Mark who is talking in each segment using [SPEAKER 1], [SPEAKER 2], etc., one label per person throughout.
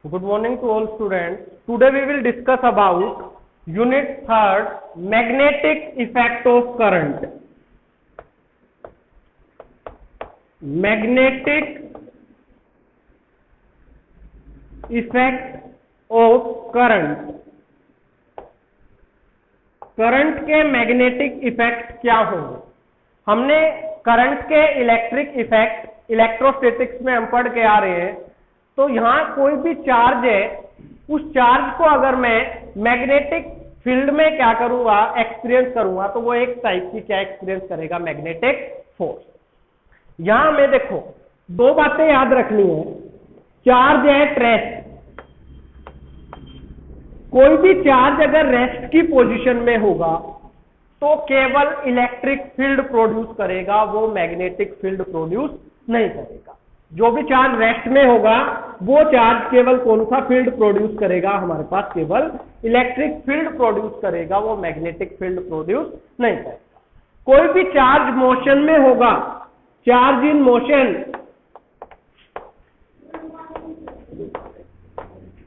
[SPEAKER 1] Good morning to all students. Today we will discuss about unit 3rd, magnetic effect of current. Magnetic effect of current. Current के magnetic effect क्या होंगे? हमने current के electric effect electrostatics में हम पढ़ के आ रहे हैं। तो यहाँ कोई भी चार्ज है, उस चार्ज को अगर मैं मैग्नेटिक फील्ड में क्या करूंगा, एक्सपीरियंस करूंगा, तो वो एक टाइप की क्या एक्सपीरियंस करेगा, मैग्नेटिक फोर्स। यहां में देखो दो बातें याद रखनी है। चार्ज है रेस्ट, कोई भी चार्ज अगर रेस्ट की पोजीशन में होगा तो केवल इलेक्ट्रिक फील्ड प्रोड्यूस करेगा, वो मैग्नेटिक फील्ड प्रोड्यूस नहीं करेगा। जो भी चार्ज रेस्ट में होगा वो चार्ज केवल कौन सा फील्ड प्रोड्यूस करेगा, हमारे पास केवल इलेक्ट्रिक फील्ड प्रोड्यूस करेगा, वो मैग्नेटिक फील्ड प्रोड्यूस नहीं करेगा। कोई भी चार्ज मोशन में होगा, चार्ज इन मोशन,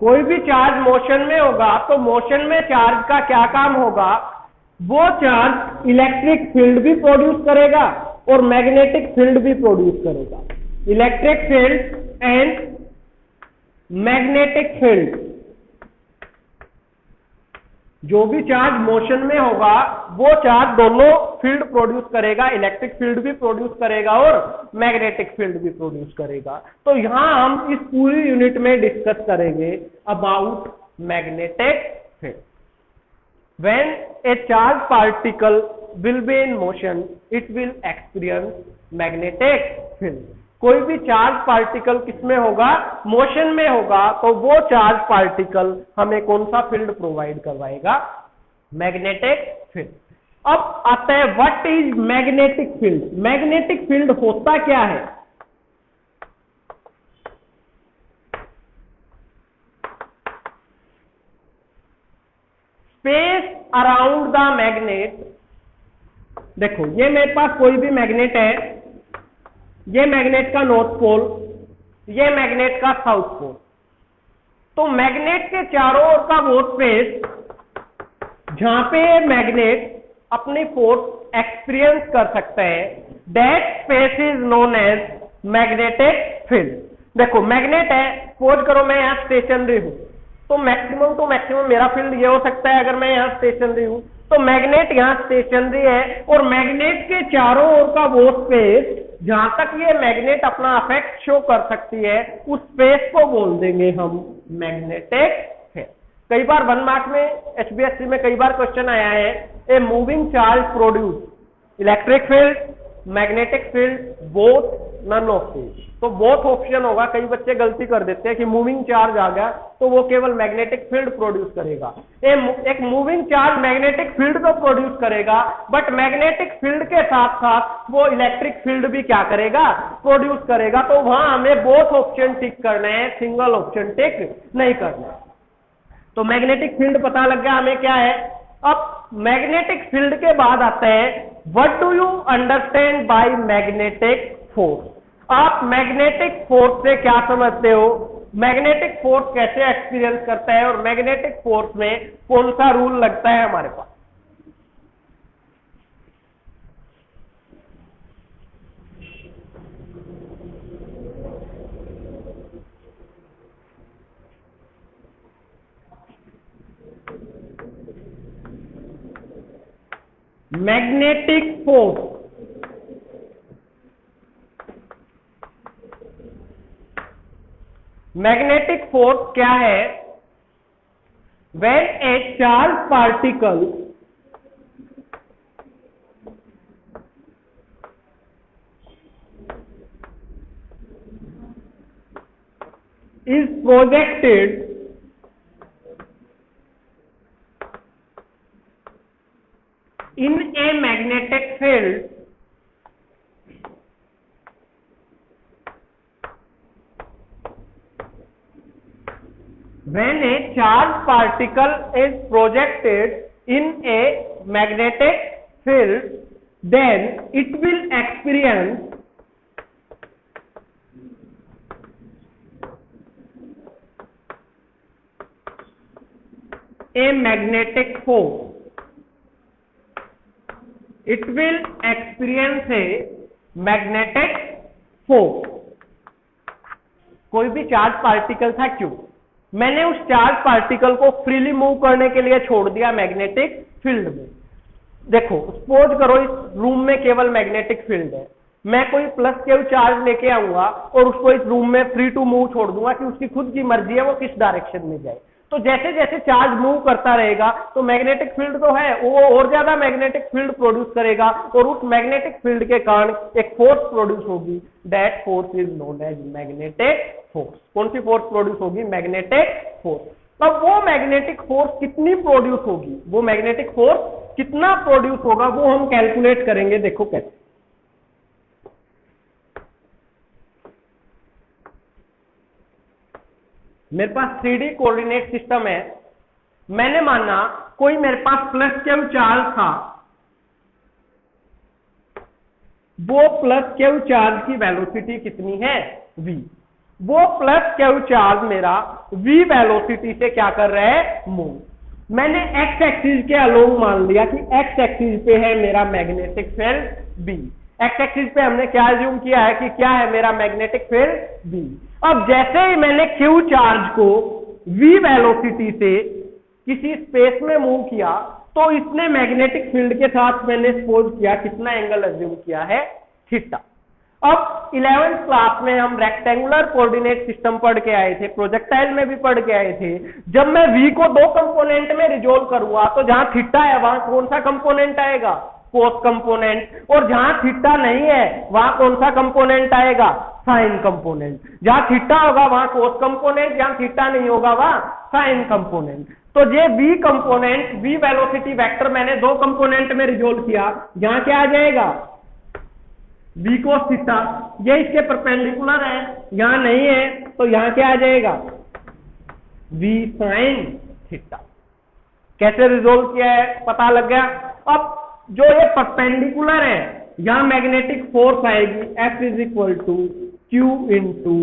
[SPEAKER 1] कोई भी चार्ज मोशन में होगा तो मोशन में चार्ज का क्या काम होगा, वो चार्ज इलेक्ट्रिक फील्ड भी प्रोड्यूस करेगा और मैग्नेटिक फील्ड भी प्रोड्यूस करेगा। Electric field and magnetic field, जो भी चार्ज मोशन में होगा वो चार्ज दोनों फील्ड प्रोड्यूस करेगा, इलेक्ट्रिक फील्ड भी प्रोड्यूस करेगा और मैग्नेटिक फील्ड भी प्रोड्यूस करेगा। तो यहां हम इस पूरी यूनिट में डिस्कस करेंगे about magnetic field. When a charge particle will be in motion, it will experience magnetic field. कोई भी चार्ज पार्टिकल किसमें होगा, मोशन में होगा, तो वो चार्ज पार्टिकल हमें कौन सा फील्ड प्रोवाइड करवाएगा, मैग्नेटिक फील्ड। अब आता है what is magnetic field. Magnetic field होता क्या है? Space around the magnet. देखो ये मेरे पास कोई भी मैग्नेट है, ये मैग्नेट का नॉर्थ पोल, ये मैग्नेट का साउथ पोल। तो मैग्नेट के चारों ओर का वो स्पेस जहां पे मैग्नेट अपनी फोर्स एक्सपीरियंस कर सकता है, that space is known as magnetic field. देखो मैग्नेट है, सपोज करो मैं यहां स्टेशनरी हूं, तो मैक्सिमम टू मैक्सिमम मेरा फील्ड ये हो सकता है, अगर मैं यहां स्टेशनरी हूं तो मैग्नेट यहां स्टेशनरी है और मैग्नेट के चारों ओर का वो स्पेस जहां तक ये मैग्नेट अपना अफेक्ट शो कर सकती है, उस स्पेस को बोल देंगे हम मैग्नेटिक फील्ड। कई बार 1 मार्क में एचबीएससी में कई बार क्वेश्चन आया है, a moving charge produce electric field, magnetic field, both, none of these. तो बोथ ऑप्शन होगा। कई बच्चे गलती कर देते हैं कि मूविंग चार्ज आ गया तो वो केवल मैग्नेटिक फील्ड प्रोड्यूस करेगा। एक मूविंग चार्ज मैग्नेटिक फील्ड तो प्रोड्यूस करेगा, बट मैग्नेटिक फील्ड के साथ साथ वो इलेक्ट्रिक फील्ड भी क्या करेगा, प्रोड्यूस करेगा। तो वहां हमें बोथ ऑप्शन टिक करना है, सिंगल ऑप्शन टिक नहीं करना है। तो मैग्नेटिक फील्ड पता लग गया हमें क्या है। अब मैग्नेटिक फील्ड के बाद आता है what do you understand by magnetic force. आप मैग्नेटिक फोर्स से क्या समझते हो, मैग्नेटिक फोर्स कैसे एक्सपीरियंस करता है और मैग्नेटिक फोर्स में कौन सा रूल लगता है हमारे पास। मैग्नेटिक फोर्स, मैग्नेटिक फोर्स क्या है? When a charge particle is projected in a magnetic field, when a charged particle is projected in a magnetic field, then it will experience a magnetic force, it will experience a magnetic force. कोई भी charge particle था Q, मैंने उस charge particle को freely move करने के लिए छोड़ दिया मैग्नेटिक फील्ड में। देखो सपोज करो इस रूम में केवल मैग्नेटिक फील्ड है, मैं कोई प्लस Q चार्ज लेके आऊंगा और उसको इस रूम में फ्री टू मूव छोड़ दूंगा कि उसकी खुद की मर्जी है वो किस डायरेक्शन में जाए। तो जैसे जैसे चार्ज मूव करता रहेगा तो मैग्नेटिक फील्ड तो है वो और ज्यादा मैग्नेटिक फील्ड प्रोड्यूस करेगा और उस मैग्नेटिक फील्ड के कारण एक फोर्स प्रोड्यूस होगी। That force is known as magnetic force. कौन सी फोर्स प्रोड्यूस होगी? Magnetic force. अब वो मैग्नेटिक फोर्स कितनी प्रोड्यूस होगी, वो मैग्नेटिक फोर्स कितना प्रोड्यूस होगा वो हम कैलकुलेट करेंगे। देखो कैसे, मेरे पास 3D कोऑर्डिनेट सिस्टम है, मैंने माना कोई मेरे पास प्लस Q चार्ज था, वो प्लस Q चार्ज की वेलोसिटी कितनी है? v। वो प्लस Q चार्ज मेरा v वेलोसिटी से क्या कर रहा है? मूव। मैंने x एक्सिस के अलोंग मान लिया कि x एक्सिस पे है मेरा magnetic field b। x axis पे हमने क्या अज्यूम किया है कि क्या है मेरा मैग्नेटिक फील्ड b। अब जैसे ही मैंने Q चार्ज को v वेलोसिटी से किसी स्पेस में मूव किया तो इसने मैग्नेटिक फील्ड के साथ मैंने सपोज किया कितना एंगल अज्यूम किया है? थीटा। अब 11th क्लास में हम रेक्टेंगुलर कोऑर्डिनेट सिस्टम पढ़ के आए थे, प्रोजेक्टाइल में भी पढ़ के आए थे। जब मैं v को दो कंपोनेंट में रिजोल्व करूंगा तो जहां थीटा है वहां कौन सा कंपोनेंट आएगा? कोस कंपोनेंट। और जहां थीटा नहीं है वहां कौन सा कंपोनेंट आएगा? Sign component. जहां थीटा होगा वहां कोस कंपोनेंट, जहां थीटा नहीं होगा वहां साइन कंपोनेंट। तो ये v component, v velocity vector मैंने दो कंपोनेंट में रिजोल्व किया, यहां क्या आ जाएगा? v cos theta. ये इसके परपेंडिकुलर है, यहां नहीं है तो यहां क्या आ जाएगा? v sin theta. कैसे रिजोल्व किया है पता लग गया। अब जो ये परपेंडिकुलर है यहां मैग्नेटिक फोर्स आएगी F is equal to Q into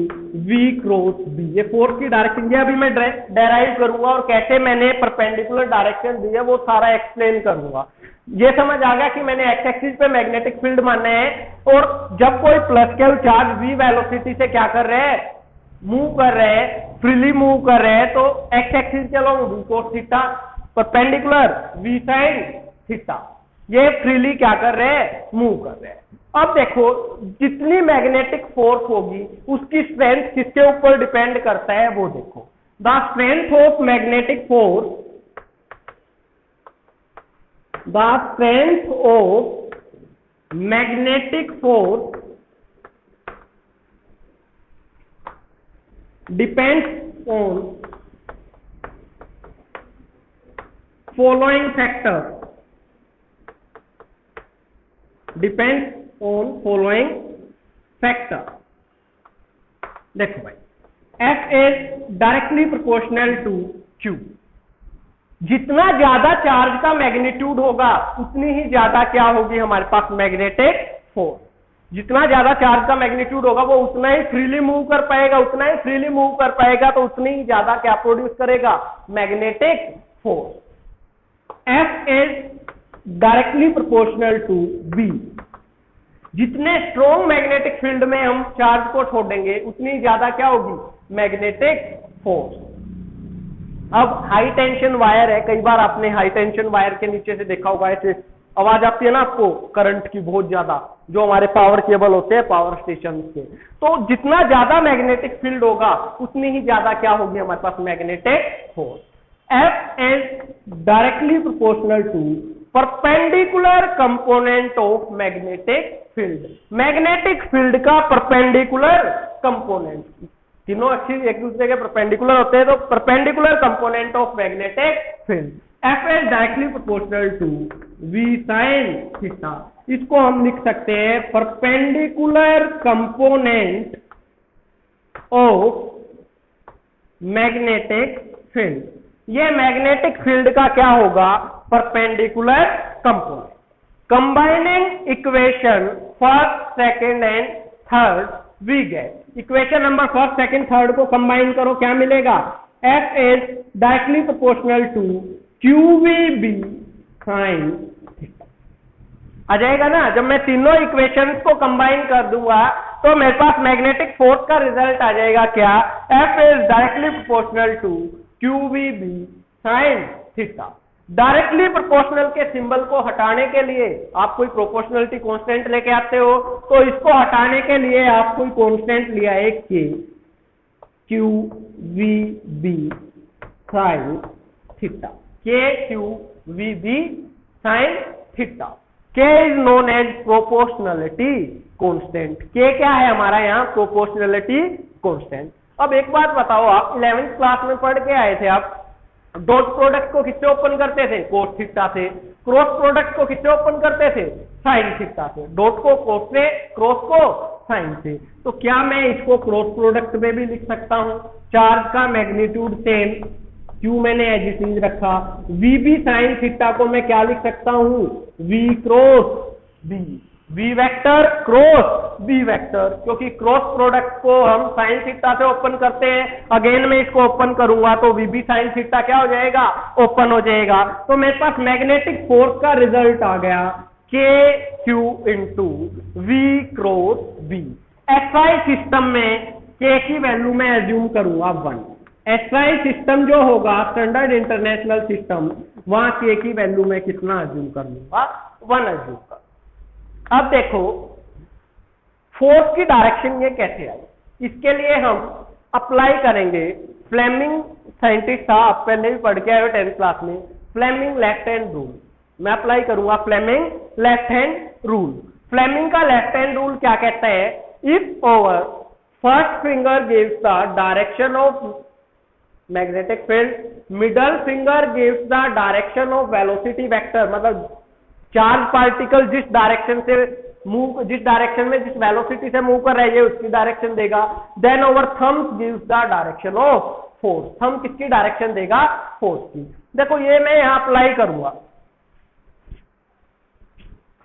[SPEAKER 1] V cross B। ये फोर्स की डायरेक्शन ये अभी मैं डेराइव करूंगा और कैसे मैंने परपेंडिकुलर डायरेक्शन दी है वो सारा एक्सप्लेन करूंगा। ये समझ आ गया कि मैंने x एक्सिस पे मैग्नेटिक फील्ड माने हैं और जब कोई plus Q charge v velocity से क्या कर रहे हैं? मूव कर रहे हैं, फ्रीली मूव कर रहे हैं, तो x एक्सिस चलो v cos theta, perpendicular v sin theta. ये फ्रीली क्या कर रहे हैं? मूव कर रहे हैं। अब देखो जितनी मैग्नेटिक फोर्स होगी उसकी स्ट्रेंथ किसके ऊपर डिपेंड करता है वो देखो। The strength of magnetic force, the strength of magnetic force depends on following factor, depends on following factor. देखो भाई, F is directly proportional to Q। जितना ज्यादा चार्ज का मैग्नीट्यूड होगा उतनी ही ज्यादा क्या होगी हमारे पास? Magnetic force. जितना ज्यादा चार्ज का मैग्नीट्यूड होगा वो उतना ही फ्रीली मूव कर पाएगा, उतना ही फ्रीली मूव कर पाएगा तो उतनी ही ज्यादा क्या प्रोड्यूस करेगा? Magnetic force. F is directly proportional to B। जितने स्ट्रॉन्ग मैग्नेटिक फील्ड में हम चार्ज को छोड़ेंगे उतनी ज्यादा क्या होगी? Magnetic force. अब हाई टेंशन वायर है, कई बार आपने हाई टेंशन वायर के नीचे से देखा होगा ऐसे आवाज आती है ना आपको करंट की बहुत ज्यादा, जो हमारे पावर केबल होते हैं पावर स्टेशन के। तो जितना ज्यादा मैग्नेटिक फील्ड होगा उतनी ही ज्यादा क्या होगी हमारे पास? Magnetic force. F is directly proportional to perpendicular component of magnetic field। Magnetic field का परपेंडिकुलर कंपोनेंट, तीनों एक्सिस एक दूसरे के परपेंडिकुलर होते हैं तो perpendicular component of magnetic field. F is directly proportional to V sin theta. इसको हम लिख सकते हैं perpendicular component of magnetic field. ये मैग्नेटिक फील्ड का क्या होगा? Perpendicular component. Combining equation first, second and third we get. Equation number first, second, third को कंबाइन करो क्या मिलेगा? F is directly proportional to QVB sin theta. आ जाएगा ना, जब मैं तीनों इक्वेशंस को कंबाइन कर दूंगा तो मेरे पास मैग्नेटिक फोर्स का रिजल्ट आ जाएगा क्या, F is directly proportional to QVB sin theta. Directly proportional के सिंबल को हटाने के लिए आप कोई प्रोपोर्शनलिटी कांस्टेंट लेके आते हो, तो इसको हटाने के लिए आप कोई कांस्टेंट लिया है K Q V B sine theta, K Q V B sine theta. K is known as proportionality constant. K क्या है हमारा यहाँ, प्रोपोर्शनलिटी कांस्टेंट। अब एक बात बताओ, आप 11th क्लास में पढ़ के आए थे, आप डॉट प्रोडक्ट को किससे ओपन करते थे, कोस थीटा से। क्रॉस प्रोडक्ट को किससे ओपन करते थे, साइन थीटा से। डॉट को कोस से, क्रॉस को साइन से। तो क्या मैं इसको क्रॉस प्रोडक्ट में भी लिख सकता हूं, चार्ज का मैग्नीट्यूड सेम, क्यू मैंने एज इट इज रखा, वी बी साइन थीटा को मैं क्या लिख सकता हूं, V cross B, V vector cross B vector, क्योंकि क्रॉस प्रोडक्ट को हम साइन थीटा से ओपन करते हैं। अगेन मैं इसको ओपन करूंगा तो वी बी साइन थीटा क्या हो जाएगा, ओपन हो जाएगा। तो मेरे पास मैग्नेटिक फोर्स का रिजल्ट आ गया के Q into V cross B. SI system में के की वैल्यू मैं एज्यूम करूंगा 1। एसआई सिस्टम जो होगा, स्टैंडर्ड इंटरनेशनल सिस्टम, वहां के की वैल्यू मैं कितना एज्यूम कर लूंगा, 1 एज्यूम कर। अब देखो फोर्स की डायरेक्शन ये कैसे आई, इसके लिए हम अप्लाई करेंगे फ्लेमिंग साइंटिस्ट था, आप पहले भी पढ़ के आए हो 10th क्लास में, फ्लेमिंग लेफ्ट हैंड रूल। मैं अप्लाई करूंगा Fleming left hand rule. Fleming का लेफ्ट हैंड रूल क्या कहता है, if over first finger gives the direction of magnetic field, middle finger gives the direction of velocity vector, मतलब charge particle जिस direction से move, जिस direction में जिस वेलोसिटी से मूव कर रहे हैं उसकी डायरेक्शन देगा। Then over thumb gives the direction of force, thumb किसकी डायरेक्शन देगा, फोर्स की। देखो ये मैं यहां अप्लाई करूंगा,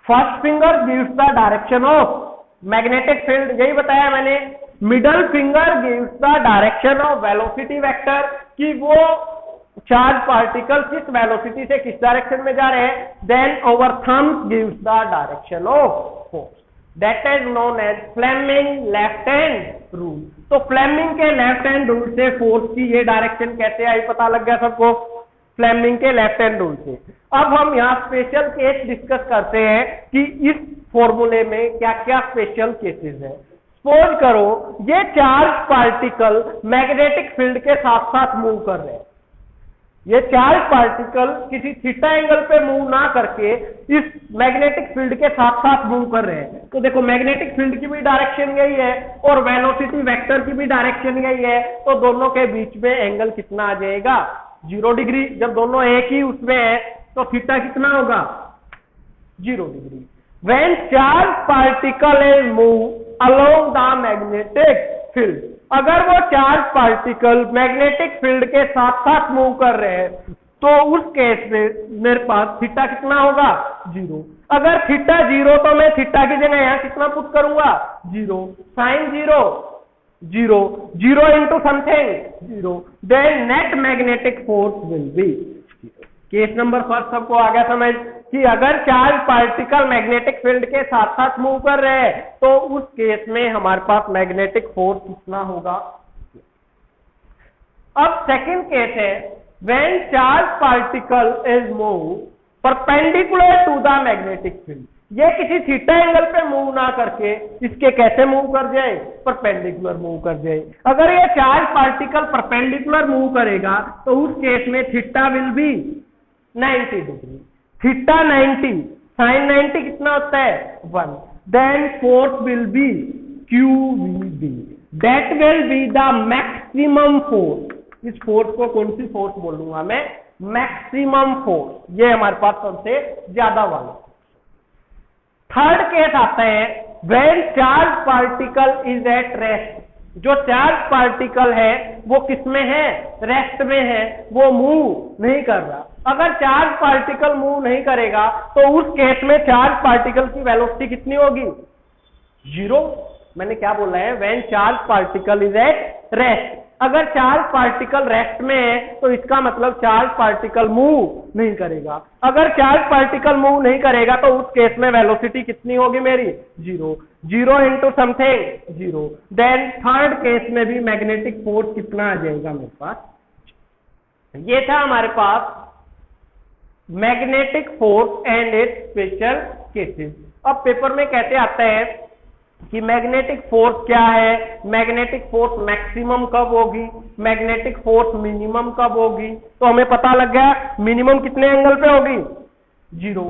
[SPEAKER 1] first finger gives the direction of magnetic field, यही बताया मैंने। Middle finger gives the direction of velocity vector, कि वो चार्ज पार्टिकल किस वेलोसिटी से किस डायरेक्शन में जा रहे हैं। Then over thumb gives the direction of force, that is known as Fleming left hand rule. तो फ्लेमिंग के लेफ्ट हैंड रूल से फोर्स की ये डायरेक्शन कैसे आई, पता लग गया सबको, फ्लेमिंग के लेफ्ट हैंड रूल से। अब हम यहाँ स्पेशल केस डिस्कस करते हैं कि इस फॉर्मूले में क्या क्या स्पेशल केसेस है। सपोज करो ये चार्ज पार्टिकल मैग्नेटिक फील्ड के साथ साथ मूव कर रहे हैं, ये चार्ज पार्टिकल किसी थीटा एंगल पे मूव ना करके इस मैग्नेटिक फील्ड के साथ साथ मूव कर रहे हैं। तो देखो मैग्नेटिक फील्ड की भी डायरेक्शन यही है और वेलोसिटी वेक्टर की भी डायरेक्शन यही है, तो दोनों के बीच में एंगल कितना आ जाएगा, 0 डिग्री। जब दोनों एक ही उसमें है तो थीटा कितना होगा, 0 degree. When charge particle is move along the magnetic field, अगर वो चार्ज पार्टिकल मैग्नेटिक फील्ड के साथ साथ मूव कर रहे हैं तो उस केस में मेरे पास थीटा कितना होगा, 0। अगर थीटा 0 तो मैं थीटा की जगह यहां कितना पुट करूंगा, 0। Sine 0 0, 0 into something 0, then net magnetic force will be. Case number first सबको आ गया समझ कि अगर चार्ज पार्टिकल मैग्नेटिक फील्ड के साथ साथ मूव कर रहे हैं तो उस केस में हमारे पास मैग्नेटिक फोर्स कितना होगा। अब सेकंड केस है when charge particle is move perpendicular to the magnetic field, ये किसी थीटा एंगल पे मूव ना करके इसके कैसे मूव कर जाए, परपेंडिकुलर मूव कर जाए। अगर ये चार्ज पार्टिकल परपेंडिकुलर मूव करेगा तो उस केस में theta will be 90 degree, theta 90, sine 90 कितना होता है 1, then force will be QVB, that will be the maximum force. इस फोर्स को कौन सी फोर्स बोलूंगा मैं, मैक्सिमम फोर्स, ये हमारे पास सबसे ज्यादा वाला। थर्ड केस आता है when charge particle is at rest, जो चार्ज पार्टिकल है वो किसमें है, रेस्ट में है, वो मूव नहीं कर रहा। अगर चार्ज पार्टिकल मूव नहीं करेगा तो उस केस में चार्ज पार्टिकल की वेलोसिटी कितनी होगी, 0। मैंने क्या बोला है, when charge particle is at rest. अगर चार्ज पार्टिकल रेस्ट में है तो इसका मतलब चार्ज पार्टिकल मूव नहीं करेगा। अगर चार्ज पार्टिकल मूव नहीं करेगा तो उस केस में वेलोसिटी कितनी होगी मेरी? 0। 0 into something 0। Then third case में भी मैग्नेटिक फोर्स कितना आ जाएगा मेरे पास? ये था हमारे पास magnetic force and its special cases. अब पेपर में कहते आता है कि मैग्नेटिक फोर्स क्या है, मैग्नेटिक फोर्स मैक्सिमम कब होगी, मैग्नेटिक फोर्स मिनिमम कब होगी। तो हमें पता लग गया मिनिमम कितने एंगल पे होगी? 0।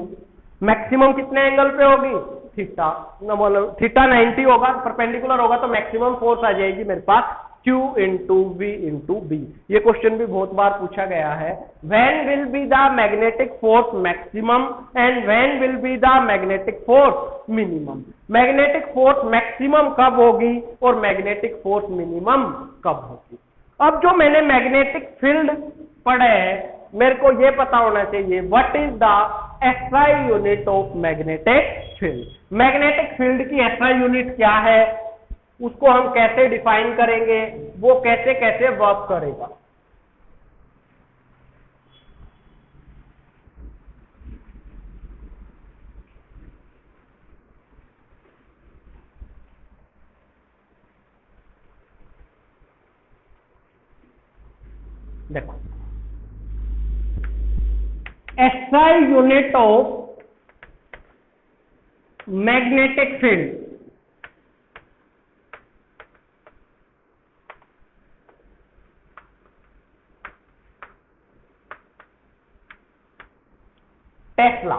[SPEAKER 1] मैक्सिमम कितने एंगल पे होगी? थीटा, मतलब थीटा 90 होगा, परपेंडिकुलर होगा तो मैक्सिमम फोर्स आ जाएगी मेरे पास Q into V into B। ये क्वेश्चन भी बहुत बार पूछा गया है। When will be the magnetic force maximum and when will be the magnetic force minimum? Magnetic force maximum कब होगी और मैग्नेटिक फोर्स मिनिमम कब होगी? अब जो मैंने मैग्नेटिक फील्ड पढ़े है मेरे को ये पता होना चाहिए what is the SI unit of magnetic field. Magnetic field की SI यूनिट क्या है, उसको हम कैसे डिफाइन करेंगे, वो कैसे कैसे वर्क करेगा। देखो SI unit of magnetic field Tesla.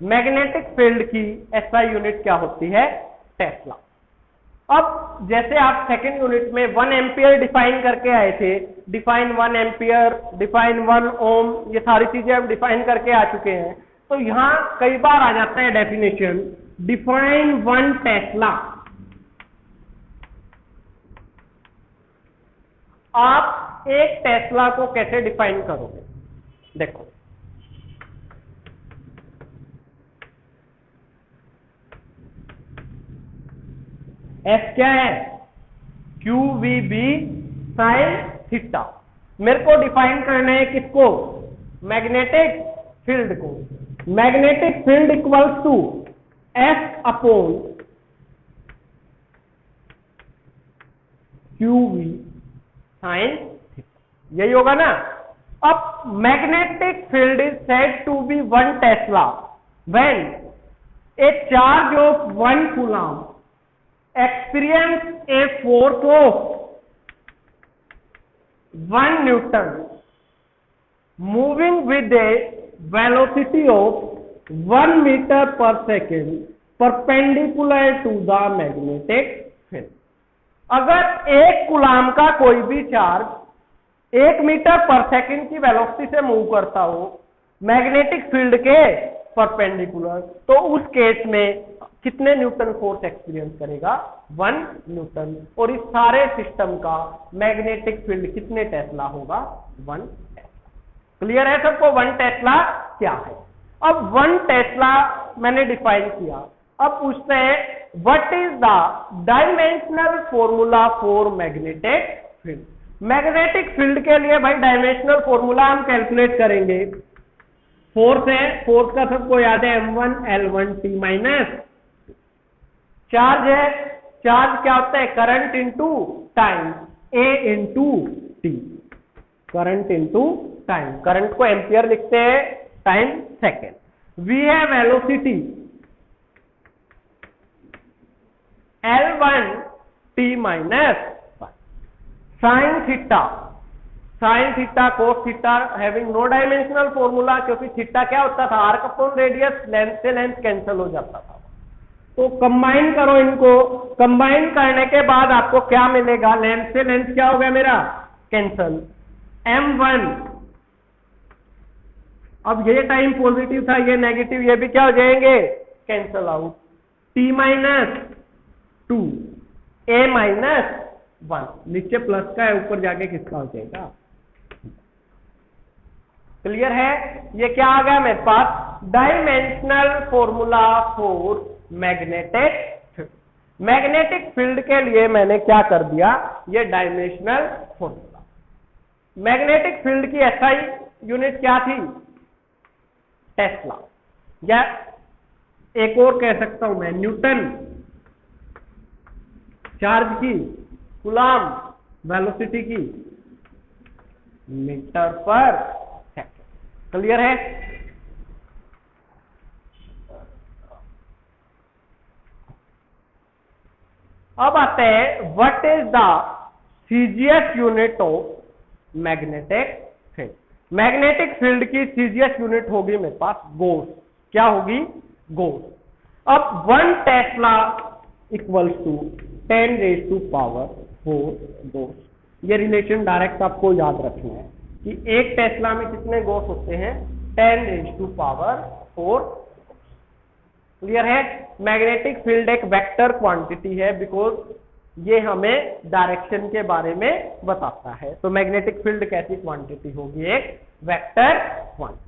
[SPEAKER 1] Magnetic field की SI यूनिट क्या होती है? टेस्ला। अब जैसे आप सेकेंड यूनिट में 1 एम्पियर डिफाइन करके आए थे, डिफाइन 1 एम्पियर, डिफाइन 1 ओम, ये सारी चीजें आप डिफाइन करके आ चुके हैं। तो यहां कई बार आ जाता है डेफिनेशन डिफाइन 1 टेस्ला। आप एक टेस्ला को कैसे डिफाइन करोगे? देखो F क्या है? QVB sine theta. मेरे को डिफाइन करना है किसको? मैग्नेटिक फील्ड को। Magnetic field equals to F upon QV sine theta, यही होगा ना। अब magnetic field is said to be 1 tesla when a charge of 1 coulomb experience a force of 1 Newton moving with a velocity of 1 meter per second perpendicular to the magnetic field। अगर 1 coulomb का कोई भी charge 1 metre पर second की velocity से move करता हो magnetic field के परपेंडिकुलर, तो उस केस में कितने न्यूटन फोर्स एक्सपीरियंस करेगा? 1 न्यूटन। और इस सारे सिस्टम का मैग्नेटिक फील्ड कितने टेस्ला होगा? 1 टेस्ला। क्लियर है सबको 1 टेस्ला क्या है? अब 1 टेस्ला मैंने डिफाइन किया। अब उससे what is the dimensional formula for magnetic field. Magnetic field के लिए भाई डायमेंशनल फॉर्मूला हम कैलकुलेट करेंगे। फोर्स है, फोर्स का सबको याद है M1 L1T माइनस। चार्ज है, चार्ज क्या होता है? Current into time, A into T, current into time. Current को एम्पियर लिखते हैं, टाइम सेकेंड। V है velocity L1T minus sine theta, sine theta cos theta having no dimensional formula, क्योंकि theta क्या होता था? आर्क अपॉन रेडियस, लेंथ से length cancel हो जाता था। तो कंबाइन करो इनको, कंबाइन करने के बाद आपको क्या मिलेगा? लेंथ से लेंथ क्या हो गया मेरा? कैंसल। M1, अब ये टाइम पॉजिटिव था, ये नेगेटिव, ये भी क्या हो जाएंगे? Cancel out. T minus 2, A minus 1, नीचे प्लस का है, ऊपर जाके किसका हो जाएगा? क्लियर है? ये क्या आ गया मेरे पास? Dimensional formula for magnetic field. Magnetic field के लिए मैंने क्या कर दिया, ये डायमेंशनल फॉर्मूला। मैग्नेटिक फील्ड की एसआई यूनिट क्या थी, टेस्ला, या एक और कह सकता हूं मैं न्यूटन, चार्ज की, कूलम वेलोसिटी की, मीटर पर सेकंड। क्लियर है? अब आते हैं what is the CGS unit of magnetic field. Magnetic field की सीजीएस यूनिट होगी मेरे पास गॉस। क्या होगी, गॉस। अब 1 टेस्ला इक्वल्स टू 10⁻⁴ गॉस। ये रिलेशन डायरेक्ट आपको याद रखना है कि 1 टेस्ला में कितने गॉस होते हैं, 10⁻⁴। क्लियर है? मैग्नेटिक फील्ड एक वेक्टर क्वांटिटी है बिकॉज ये हमें डायरेक्शन के बारे में बताता है। तो मैग्नेटिक फील्ड कैसी क्वांटिटी होगी, एक वेक्टर क्वांटिटी।